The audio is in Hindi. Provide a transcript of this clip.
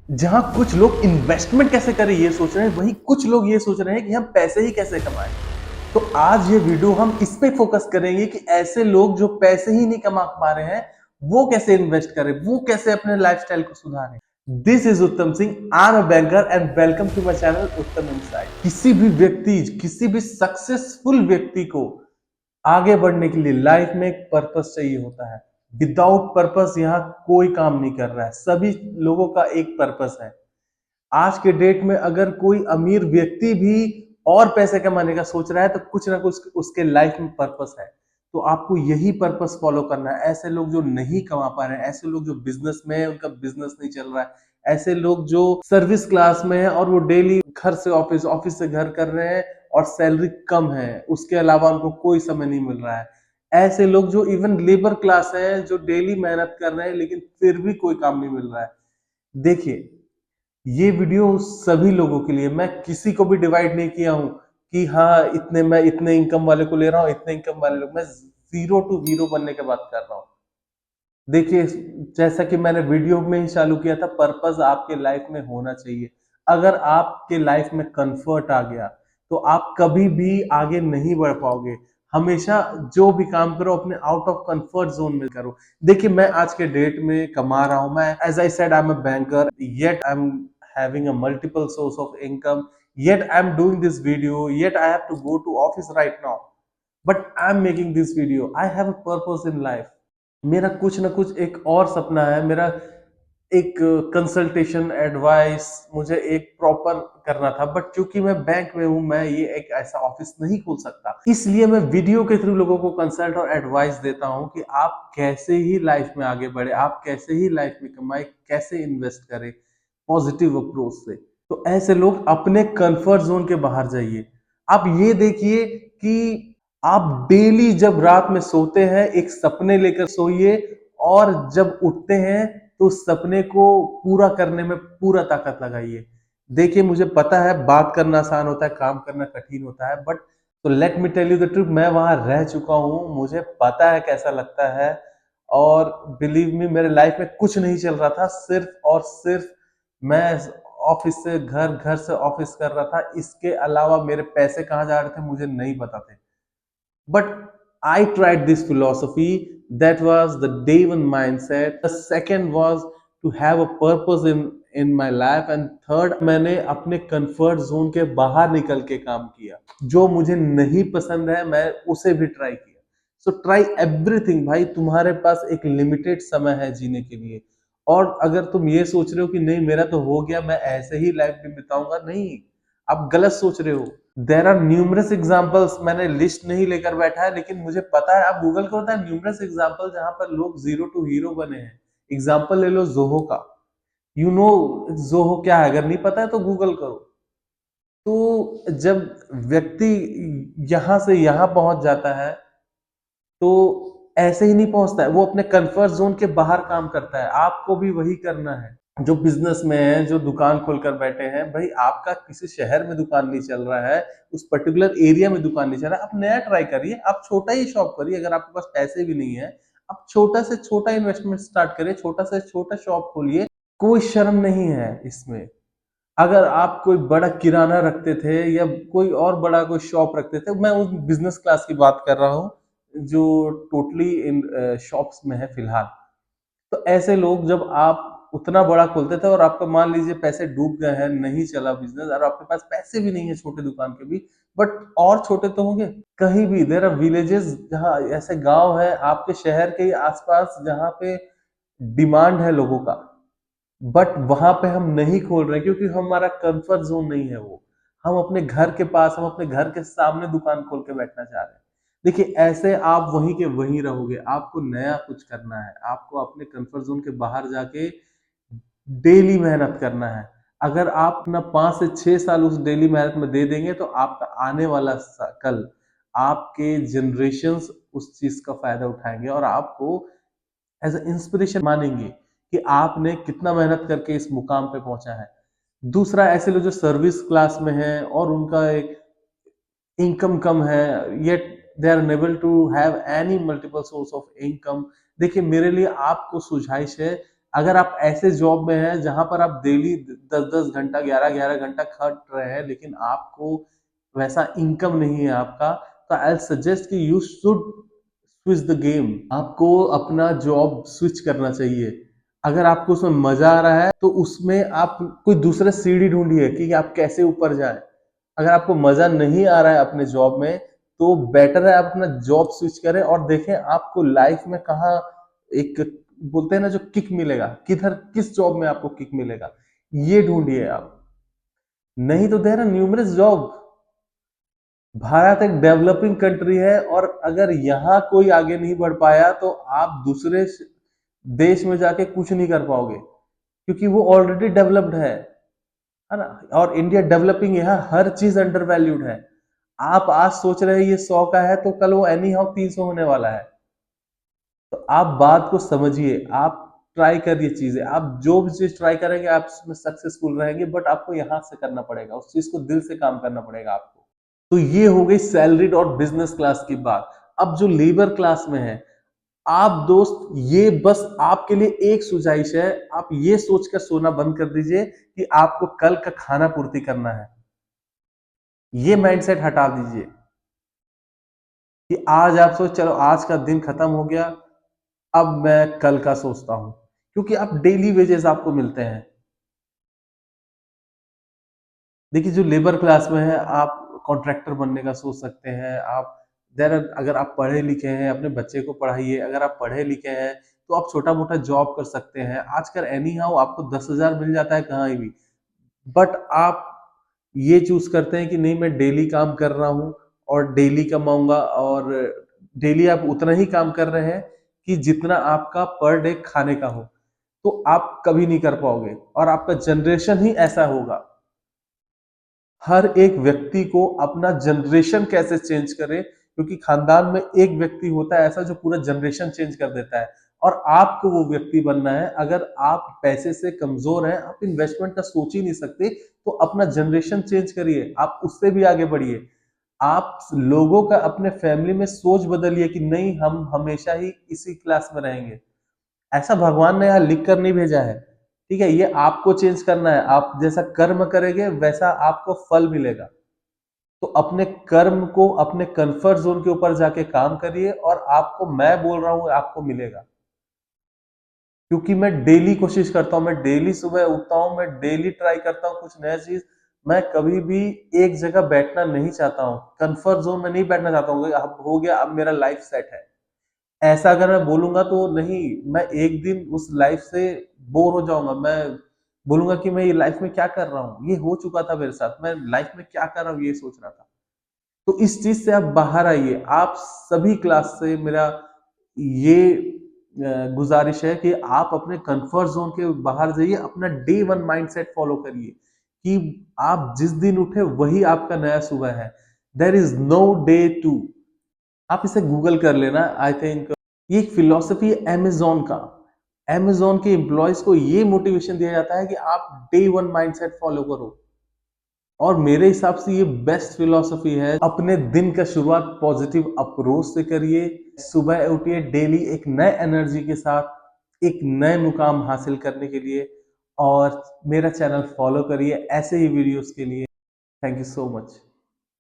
जहां कुछ लोग इन्वेस्टमेंट कैसे करें ये सोच रहे हैं, वहीं कुछ लोग ये सोच रहे हैं कि हम पैसे ही कैसे कमाएं। तो आज ये वीडियो हम इस पे फोकस करेंगे कि ऐसे लोग जो पैसे ही नहीं कमा पा रहे हैं, वो कैसे इन्वेस्ट करें, वो कैसे अपने लाइफस्टाइल को सुधारें। This is Uttam Singh, I am a banker and welcome to my channel Uttam insight. किसी भी सक्सेसफुल व्यक्ति को आगे बढ़ने के लिए लाइफ में एक पर्पस चाहिए होता है। विदाउट पर्पस यहाँ कोई काम नहीं कर रहा है। सभी लोगों का एक पर्पस है। आज के डेट में अगर कोई अमीर व्यक्ति भी और पैसे कमाने का सोच रहा है तो कुछ ना कुछ उसके लाइफ में पर्पस है। तो आपको यही पर्पस फॉलो करना है। ऐसे लोग जो नहीं कमा पा रहे हैं, ऐसे लोग जो बिजनेस में है उनका बिजनेस नहीं चल रहा है, ऐसे लोग जो सर्विस क्लास में है और वो डेली घर से ऑफिस, ऑफिस से घर कर रहे हैं और सैलरी कम है, उसके अलावा उनको कोई समय नहीं मिल रहा है। ऐसे लोग जो इवन लेबर क्लास है, जो डेली मेहनत कर रहे हैं लेकिन फिर भी कोई काम नहीं मिल रहा है। देखिए, ये वीडियो सभी लोगों के लिए, मैं किसी को भी डिवाइड नहीं किया हूं कि हाँ इतने मैं इतने इनकम वाले को ले रहा हूं, इतने इनकम वाले लोग, मैं जीरो टू हीरो बनने की बात कर रहा हूं। देखिए, जैसा कि मैंने वीडियो में ही चालू किया था, पर्पस आपके लाइफ में होना चाहिए। अगर आपके लाइफ में कंफर्ट आ गया तो आप कभी भी आगे नहीं बढ़ पाओगे। हमेशा जो भी काम करो अपने आउट ऑफ कंफर्ट जोन में करो। देखिए, मैं आज के डेट में कमा रहा हूं, मैं as I said I am a banker, yet I am having a multiple source of income, yet I'm doing this video, yet I have to go to office right now, but I'm making this video. I have a purpose in life. मेरा कुछ ना कुछ एक और सपना है। मेरा एक कंसल्टेशन एडवाइस मुझे एक प्रॉपर करना था, बट चूंकि मैं बैंक में हूं, मैं ये एक ऐसा ऑफिस नहीं खोल सकता। इसलिए मैं वीडियो के थ्रू लोगों को कंसल्ट और एडवाइस देता हूं कि आप कैसे ही लाइफ में आगे बढ़े, आप कैसे ही लाइफ में कमाए, कैसे इन्वेस्ट करें पॉजिटिव अप्रोच से। तो ऐसे लोग अपने कंफर्ट जोन के बाहर जाइए। आप ये देखिए कि आप डेली जब रात में सोते हैं एक सपने लेकर सोइए, और जब उठते हैं तो उस सपने को पूरा करने में पूरा ताकत लगाइए। देखिए, मुझे पता है बात करना आसान होता है, काम करना कठिन होता है, बट तो let me tell you the truth, मैं वहां रह चुका हूं, मुझे पता है कैसा लगता है। और बिलीव मी, मेरे लाइफ में कुछ नहीं चल रहा था, सिर्फ और सिर्फ मैं ऑफिस से घर, घर से ऑफिस कर रहा था। इसके अलावा मेरे पैसे कहाँ जा रहे थे मुझे नहीं पता थे। But I tried this philosophy. That was the day one mindset. The second was to have a purpose in my life. And third, मैंने अपने कंफर्ट जोन के बाहर निकल के काम किया। जो मुझे नहीं पसंद है मैं उसे भी ट्राई किया। सो ट्राई एवरीथिंग भाई। तुम्हारे पास एक लिमिटेड समय है जीने के लिए। और अगर तुम ये सोच रहे हो कि नहीं मेरा तो हो गया, मैं ऐसे ही लाइफ में बिताऊंगा, नहीं, आप गलत सोच रहे हो। देर आर न्यूमरस एग्जाम्पल्स, मैंने लिस्ट नहीं लेकर बैठा है, लेकिन मुझे पता है, आप गूगल करो, है न्यूमरस एग्जाम्पल जहां पर लोग जीरो टू हीरो बने हैं। एग्जाम्पल ले लो जोहो का। यू नो जोहो क्या है? अगर नहीं पता है तो गूगल करो। तो जब व्यक्ति यहां से यहां पहुंच जाता है तो ऐसे ही नहीं पहुंचता है, वो अपने कंफर्ट जोन के बाहर काम करता है। आपको भी वही करना है। जो बिजनेस में है, जो दुकान खोलकर बैठे हैं, भाई आपका किसी शहर में दुकान नहीं चल रहा है, उस पर्टिकुलर एरिया में दुकान नहीं चल रहा है, आप नया ट्राई करिए, आप छोटा ही शॉप करिए। अगर आपके पास पैसे भी नहीं है, आप छोटा से छोटा इन्वेस्टमेंट स्टार्ट करिए, छोटा से छोटा शॉप खोलिए। कोई शर्म नहीं है इसमें। अगर आप कोई बड़ा किराना रखते थे या कोई और बड़ा कोई शॉप रखते थे, मैं उस बिजनेस क्लास की बात कर रहा हूँ जो टोटली इन शॉप्स में है फिलहाल। तो ऐसे लोग, जब आप उतना बड़ा खोलते थे और आपका मान लीजिए पैसे डूब गए हैं, नहीं चला बिजनेस, और आपके पास पैसे भी नहीं है छोटे दुकान के भी, बट और छोटे तो होंगे। कहीं भी देर आर विलेजेस, जहाँ ऐसे गांव है आपके शहर के ही आसपास जहाँ पे डिमांड है लोगों का, बट वहां पे हम नहीं खोल रहे क्योंकि हमारा कंफर्ट जोन नहीं है वो। हम अपने घर के पास, हम अपने घर के सामने दुकान खोल के बैठना चाह रहे हैं। देखिए, ऐसे आप वहीं के वहीं रहोगे। आपको नया कुछ करना है, आपको अपने कंफर्ट जोन के बाहर जाके डेली मेहनत करना है। अगर आप अपना 5 से 6 साल उस डेली मेहनत में दे देंगे तो आपका आने वाला कल, आपके जनरेशंस उस चीज का फायदा उठाएंगे और आपको एज ए इंस्पिरेशन मानेंगे कि आपने कितना मेहनत करके इस मुकाम पे पहुंचा है। दूसरा, ऐसे लोग जो सर्विस क्लास में हैं और उनका एक इनकम कम है, yet they are enable to have any multiple source of income. देखिए, मेरे लिए आपको सुझाइश है, अगर आप ऐसे जॉब में हैं जहां पर आप डेली 10-10 घंटा 11-11 घंटा खट रहे हैं लेकिन आपको वैसा इनकम नहीं है आपका, तो आई सजेस्ट कि you should switch the game. आपको अपना जॉब स्विच करना चाहिए। अगर आपको उसमें मजा आ रहा है तो उसमें आप कोई दूसरा सीढ़ी ढूंढिए कि आप कैसे ऊपर जाएं। अगर आपको मजा नहीं आ रहा है अपने जॉब में तो बेटर है आप अपना जॉब स्विच करें और देखें आपको लाइफ में कहाँ एक बोलते हैं ना जो किक मिलेगा, किधर किस जॉब में आपको किक मिलेगा, ये ढूंढिए आप। नहीं तो there are numerous job. Bharat एक डेवलपिंग कंट्री है और अगर यहाँ कोई आगे नहीं बढ़ पाया तो आप दूसरे देश में जाके कुछ नहीं कर पाओगे क्योंकि वो ऑलरेडी डेवलप्ड है ना। और इंडिया डेवलपिंग, यहाँ हर चीज अंडर वैल्यूड है। आप आज सोच रहे हैं ये 100 का है तो कल वो एनी हाउ 300 होने वाला है। तो आप बात को समझिए, आप ट्राई करिए चीजें, आप जो भी चीज ट्राई करेंगे आप उसमें सक्सेसफुल रहेंगे, बट आपको यहां से करना पड़ेगा, उस चीज को दिल से काम करना पड़ेगा आपको। तो ये हो गई सैलरीड और बिजनेस क्लास की बात। अब जो लेबर क्लास में है, आप दोस्त, ये बस आपके लिए एक सुझाइश है, आप ये सोचकर सोना बंद कर दीजिए कि आपको कल का खाना पूर्ति करना है। ये माइंडसेट हटा दीजिए कि आज आप सोच चलो आज का दिन खत्म हो गया, अब मैं कल का सोचता हूं, क्योंकि आप डेली वेजेस आपको मिलते हैं। देखिए जो लेबर क्लास में है आप कॉन्ट्रैक्टर बनने का सोच सकते हैं, आप देर अगर आप पढ़े लिखे हैं अपने बच्चे को पढ़ाइए, अगर आप पढ़े लिखे हैं तो आप छोटा मोटा जॉब कर सकते हैं। आजकल एनी हाउ आपको 10,000 मिल जाता है कहीं भी, बट आप ये चूज करते हैं कि नहीं मैं डेली काम कर रहा हूं और डेली कमाऊंगा, और डेली आप उतना ही काम कर रहे हैं कि जितना आपका पर डे खाने का हो, तो आप कभी नहीं कर पाओगे और आपका जनरेशन ही ऐसा होगा। हर एक व्यक्ति को अपना जनरेशन कैसे चेंज करे, क्योंकि खानदान में एक व्यक्ति होता है ऐसा जो पूरा जनरेशन चेंज कर देता है, और आपको वो व्यक्ति बनना है। अगर आप पैसे से कमजोर हैं, आप इन्वेस्टमेंट का सोच ही नहीं सकते, तो अपना जनरेशन चेंज करिए, आप उससे भी आगे बढ़िए। आप लोगों का अपने फैमिली में सोच बदलिए कि नहीं हम हमेशा ही इसी क्लास में रहेंगे। ऐसा भगवान ने यहाँ लिख कर नहीं भेजा है, ठीक है, ये आपको चेंज करना है। आप जैसा कर्म करेंगे वैसा आपको फल मिलेगा। तो अपने कर्म को अपने कंफर्ट जोन के ऊपर जाके काम करिए और आपको, मैं बोल रहा हूं, आपको मिलेगा। क्योंकि मैं डेली कोशिश करता हूं, मैं डेली सुबह उठता हूं, मैं डेली ट्राई करता हूं कुछ नया चीज। मैं कभी भी एक जगह बैठना नहीं चाहता हूं, कंफर्ट जोन में नहीं बैठना चाहता हूं अब हो गया, अब मेरा लाइफ सेट है, ऐसा अगर मैं बोलूंगा तो नहीं, मैं एक दिन उस लाइफ से बोर हो जाऊंगा। मैं बोलूंगा कि मैं ये लाइफ में क्या कर रहा हूँ, ये हो चुका था मेरे साथ, मैं लाइफ में क्या कर रहा हूँ ये सोच रहा था। तो इस चीज से आप बाहर आइए। आप सभी क्लास से मेरा ये गुजारिश है कि आप अपने कंफर्ट जोन के बाहर जाइए, अपना डे वन माइंडसेट फॉलो करिए कि आप जिस दिन उठे वही आपका नया सुबह है। There is no day two. आप इसे गूगल कर लेना, आई थिंक ये एक फिलॉसफी है अमेज़न का। अमेज़न के एम्प्लॉइज को ये मोटिवेशन दिया जाता है कि आप डे वन माइंडसेट फॉलो करो, और मेरे हिसाब से ये बेस्ट फिलॉसफी है। अपने दिन का शुरुआत पॉजिटिव अप्रोच से करिए, सुबह उठिए डेली एक नए एनर्जी के साथ एक नए मुकाम हासिल करने के लिए, और मेरा चैनल फॉलो करिए ऐसे ही वीडियोस के लिए। Thank you so much.